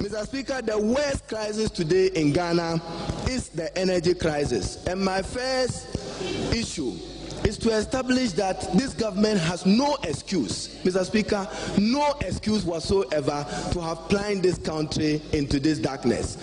Mr. Speaker, the worst crisis today in Ghana is the energy crisis. And my first issue is to establish that this government has no excuse, Mr. Speaker, no excuse whatsoever to have plunged this country into this darkness.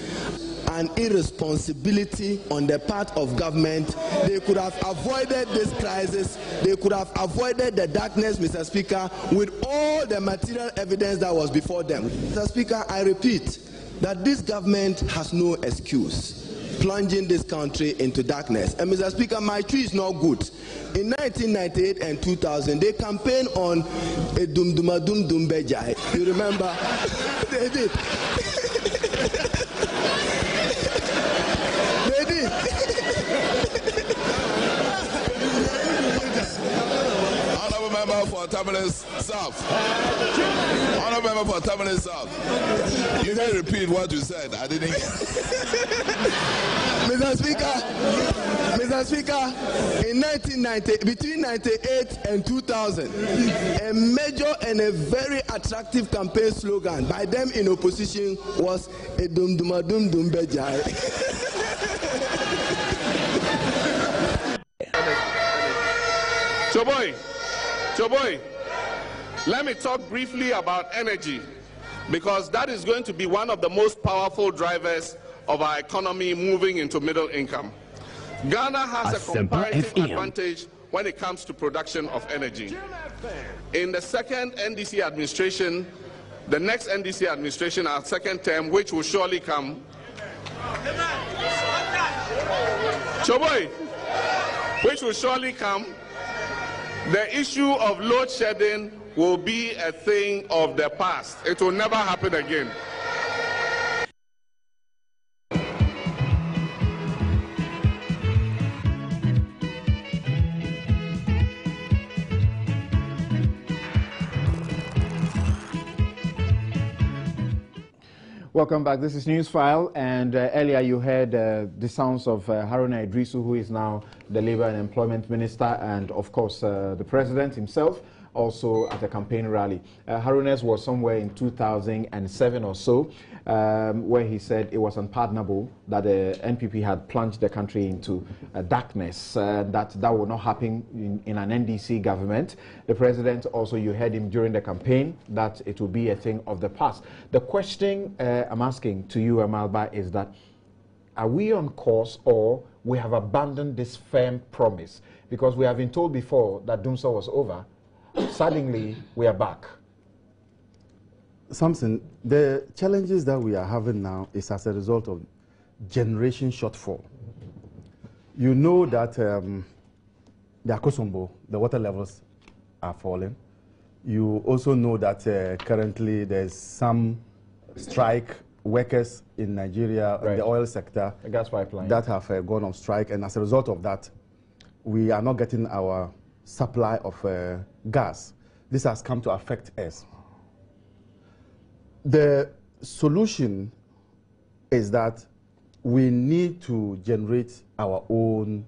An irresponsibility on the part of government. They could have avoided this crisis. They could have avoided the darkness, Mr. Speaker, with all the material evidence that was before them. Mr. Speaker, I repeat that this government has no excuse plunging this country into darkness. And Mr. Speaker, my tree is not good. In 1998 and 2000, they campaigned on a dum-dum-a-dum dumbejai. You remember? They did. They did. Honorable member for Tamales South. Honorable member for Tamales South. You may repeat what you said. I didn't hear. Mr. Speaker, in 1990, between 1998 and 2000, a major and a very attractive campaign slogan by them in opposition was a dum-dum-a-dum dumbejai. Choboy, let me talk briefly about energy, because that is going to be one of the most powerful drivers of our economy moving into middle income. Ghana has a comparative advantage when it comes to production of energy. In the second NDC administration, the next NDC administration, our second term, which will surely come, Choboy, which will surely come, the issue of load shedding will be a thing of the past. It will never happen again. Welcome back. This is Newsfile, and earlier you heard the sounds of Haruna Idrisu, who is now the Labour and Employment Minister, and of course the President himself, also at a campaign rally. Haruna's was somewhere in 2007 or so, where he said it was unpardonable that the NPP had plunged the country into darkness, that would not happen in an NDC government. The President also, you heard him during the campaign, that it will be a thing of the past. The question I'm asking to you, Amalba, is that are we on course, or we have abandoned this firm promise? Because we have been told before that Doomsday was over. Suddenly, we are back. Samson, the challenges that we are having now is as a result of generation shortfall. You know that the Akosombo, the water levels are falling. You also know that currently there's some strike workers in Nigeria, in the oil sector, the gas pipeline, that have gone on strike, and as a result of that, we are not getting our supply of gas. This has come to affect us. The solution is that we need to generate our own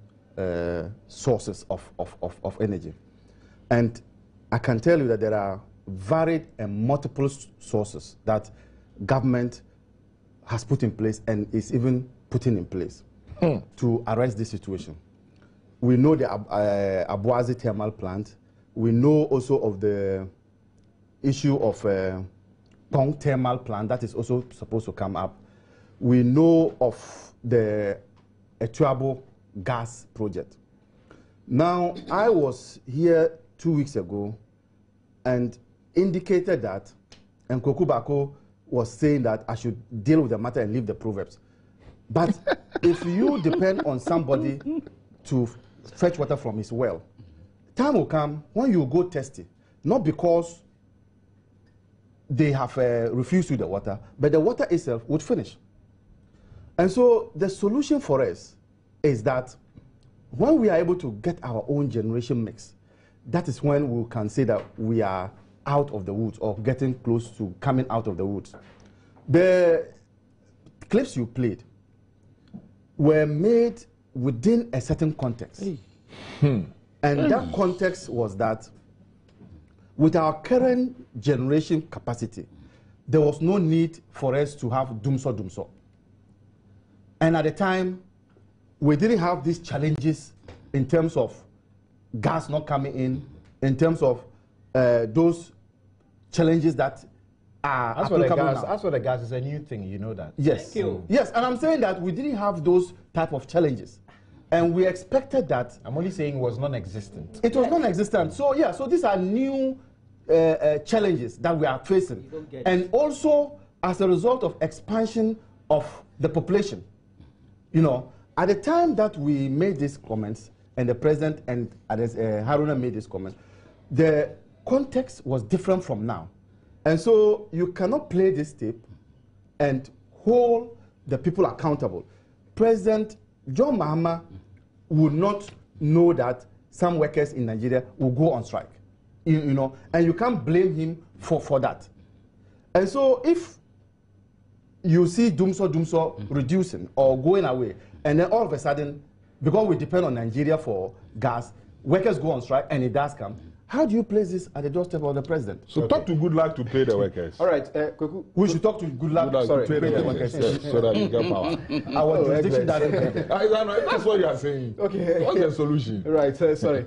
sources of energy. And I can tell you that there are varied and multiple sources that government has put in place and is even putting in place to arrest this situation. We know the Abuazi thermal plant. We know also of the issue of Pong thermal plant that is also supposed to come up. We know of the Etuabo gas project. Now, I was here 2 weeks ago and indicated that, and Kokubako was saying that I should deal with the matter and leave the proverbs. But if you depend on somebody to fetch water from his well, time will come when you go test it, not because they have refused you the water, but the water itself would finish. And so the solution for us is that when we are able to get our own generation mix, that is when we can say that we are out of the woods or getting close to coming out of the woods. The clips you played were made within a certain context. And that context was that with our current generation capacity, there was no need for us to have dumso. And at the time, we didn't have these challenges in terms of gas not coming in terms of those challenges that are applicable now. As for the gas, is a new thing, you know that. Yes. Yes, and I'm saying that we didn't have those type of challenges. And we expected that. I'm only saying it was non-existent. It was non-existent. So, yeah, so these are new challenges that we are facing. And also, as a result of expansion of the population, you know, at the time that we made these comments, and the president and Haruna made these comments, the context was different from now. And so you cannot play this tape and hold the people accountable. President John Mahama would not know that some workers in Nigeria will go on strike, you know, and you can't blame him for that. And so if you see dumso reducing or going away, and then all of a sudden, because we depend on Nigeria for gas, workers go on strike and it does come, how do you place this at the doorstep of the president? So talk to Goodluck to pay the workers. All right, we should talk to Goodluck to pay the workers so that you get power. Our jurisdiction doesn't pay. That's what you are saying. Okay. What's the solution? Right, sorry.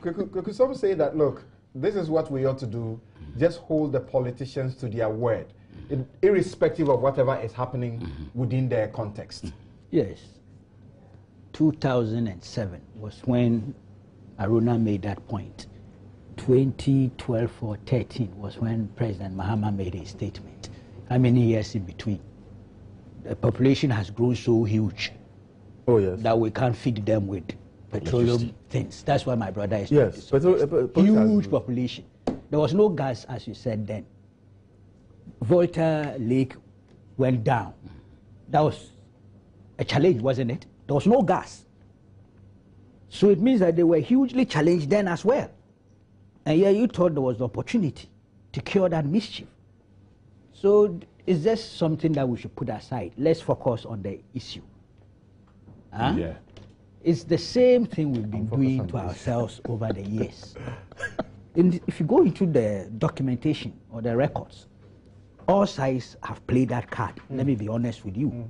Could some say that, look, this is what we ought to do, just hold the politicians to their word, irrespective of whatever is happening within their context? Yes. 2007 was when Haruna made that point. 2012 or 13 was when President Mahama made his statement. How many years in between? The population has grown so huge that we can't feed them with petroleum things. That's why my brother is huge population. There was no gas, as you said then. Volta Lake went down. That was a challenge, wasn't it? There was no gas. So it means that they were hugely challenged then as well. And yeah, you thought there was the opportunity to cure that mischief. So it's just something that we should put aside. Let's focus on the issue. Huh? Yeah. It's the same thing we've been doing to ourselves over the years. If you go into the documentation or the records, all sides have played that card. Let me be honest with you.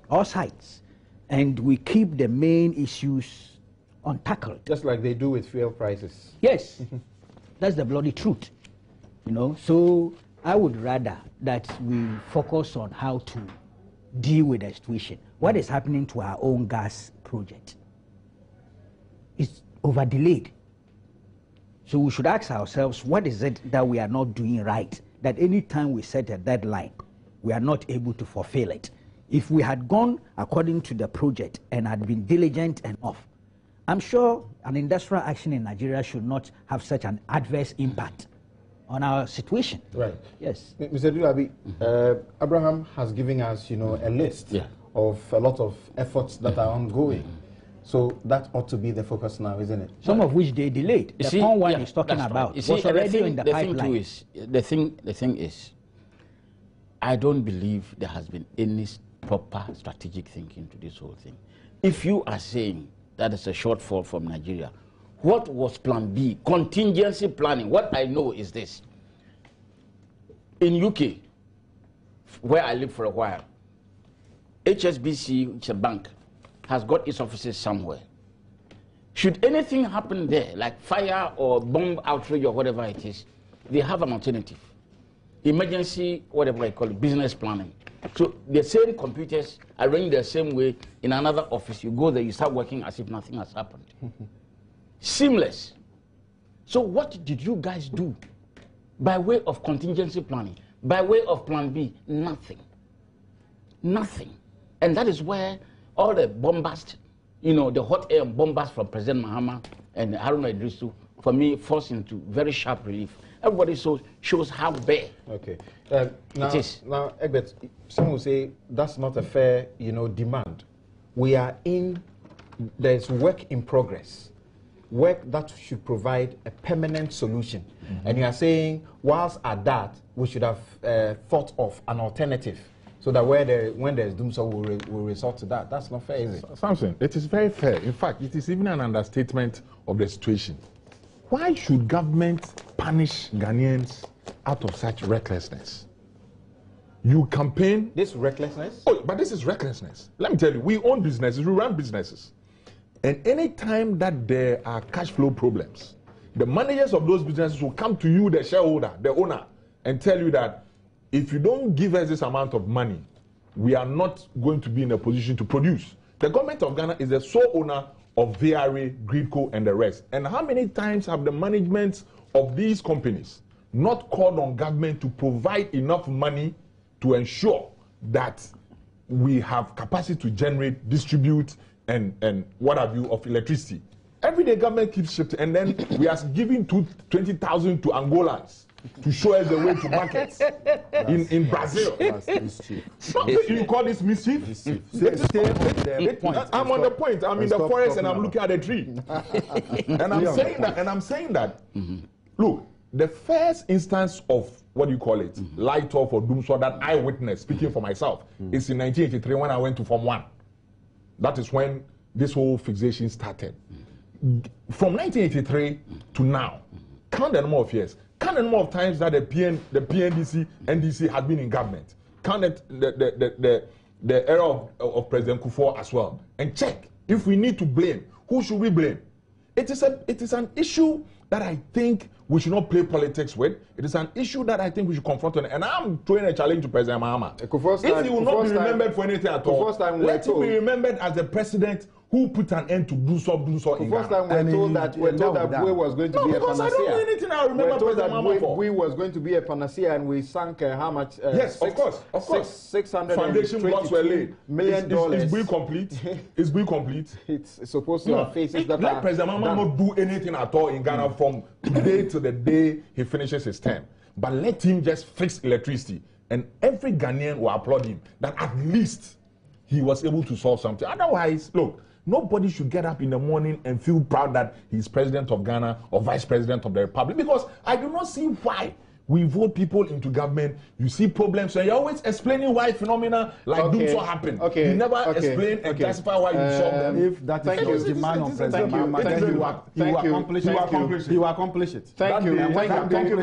All sides. And we keep the main issues untackled. Just like they do with fuel prices. Yes. That's the bloody truth. You know, so I would rather that we focus on how to deal with the situation. What is happening to our own gas project? It's over-delayed. So we should ask ourselves, what is it that we are not doing right? That any time we set a deadline, we are not able to fulfill it. If we had gone according to the project and had been diligent enough, I'm sure an industrial action in Nigeria should not have such an adverse impact on our situation. Right. Yes. Mr. Dulabi, Abraham has given us, you know, a list of a lot of efforts that are ongoing. So that ought to be the focus now, isn't it? Some of which they delayed. The one he's talking about was already in the pipeline. The thing is, I don't believe there has been any proper strategic thinking to this whole thing. If you are saying that is a shortfall from Nigeria, what was plan B? Contingency planning. What I know is this. In UK, where I lived for a while, HSBC, which is a bank, has got its offices somewhere. Should anything happen there, like fire or bomb outrage or whatever it is, they have an alternative. Emergency, whatever I call it, business planning. So the same computers arranged the same way in another office. You go there, you start working as if nothing has happened. Seamless. So what did you guys do? By way of contingency planning, by way of plan B, nothing. Nothing. And that is where all the bombast, you know, the hot air and bombast from President Mahama and Haruna Idrisu, for me, falls into very sharp relief. Everybody shows how bare it is. Now, Egbert, some will say that's not a fair, you know, demand. We are in, there's work in progress, work that should provide a permanent solution. And you are saying, whilst at that, we should have thought of an alternative, so that when there's doom, so we'll resort to that. That's not fair, is it? Samson, it is very fair. In fact, it is even an understatement of the situation. Why should government punish Ghanaians out of such recklessness? You campaign. This recklessness? Oh, but this is recklessness. Let me tell you, we own businesses, we run businesses. And any time that there are cash flow problems, the managers of those businesses will come to you, the shareholder, the owner, and tell you that if you don't give us this amount of money, we are not going to be in a position to produce. The government of Ghana is the sole owner of VRA, Gridco, and the rest. And how many times have the management of these companies not called on government to provide enough money to ensure that we have capacity to generate, distribute, and what have you of electricity? Every day government keeps shifting, and then we are giving 20,000 to Angolans to show us the way to markets in Brazil. You call this mischief? I'm on the point. I'm in the forest and I'm looking at a tree. And I'm saying that, look, the first instance of what do you call it, light off or doom sword that I witnessed, speaking for myself, is in 1983 when I went to Form 1. That is when this whole fixation started. From 1983 to now, count the number of years, count the number of times that the PNDC, NDC had been in government, count the era of President Kufuor as well, and check if we need to blame. Who should we blame? It is an issue that I think we should not play politics with. It is an issue that I think we should confront on. And I'm throwing a challenge to President Mahama. If he will not be remembered for anything at all, let him be remembered as the president who put an end to do so in Ghana. First time we're told that Bui was going to be a panacea. I don't know anything I remember we're told President Mahama for. Bui was going to be a panacea, and we sank how much? Yes, of course. $600 foundation blocks were laid. $million. Is Bui complete? Is Bui complete? It's supposed to have faces that let President Mahama not do anything at all in Ghana from today to the day he finishes his term. But let him just fix electricity, and every Ghanaian will applaud him that at least he was able to solve something. Otherwise, look, nobody should get up in the morning and feel proud that he's president of Ghana or vice president of the republic, because I do not see why we vote people into government. You see problems, and you're always explaining why phenomena like doom so happen. You never explain and justify why you solve them. If that is the demand of President Mahama, then he will accomplish it. Thank you very much. Thank you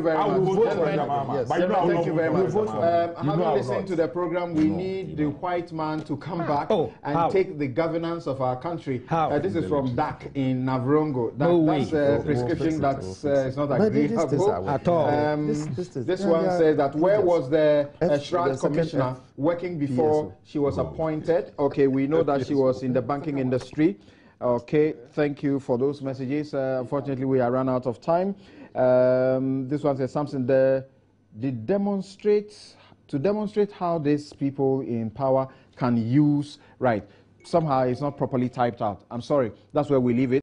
very much. Having listened to the program, we need the white man to come back and take the governance of our country. This is from Dak in Navrongo. That's a prescription that's not agreeable at all. This one says that where was the Shroud Commissioner working before she was appointed? Okay, we know that she was in the banking industry. Okay, thank you for those messages. Unfortunately, we are run out of time. This one says something there. To demonstrate how these people in power can use, right, somehow it's not properly typed out. I'm sorry, that's where we leave it.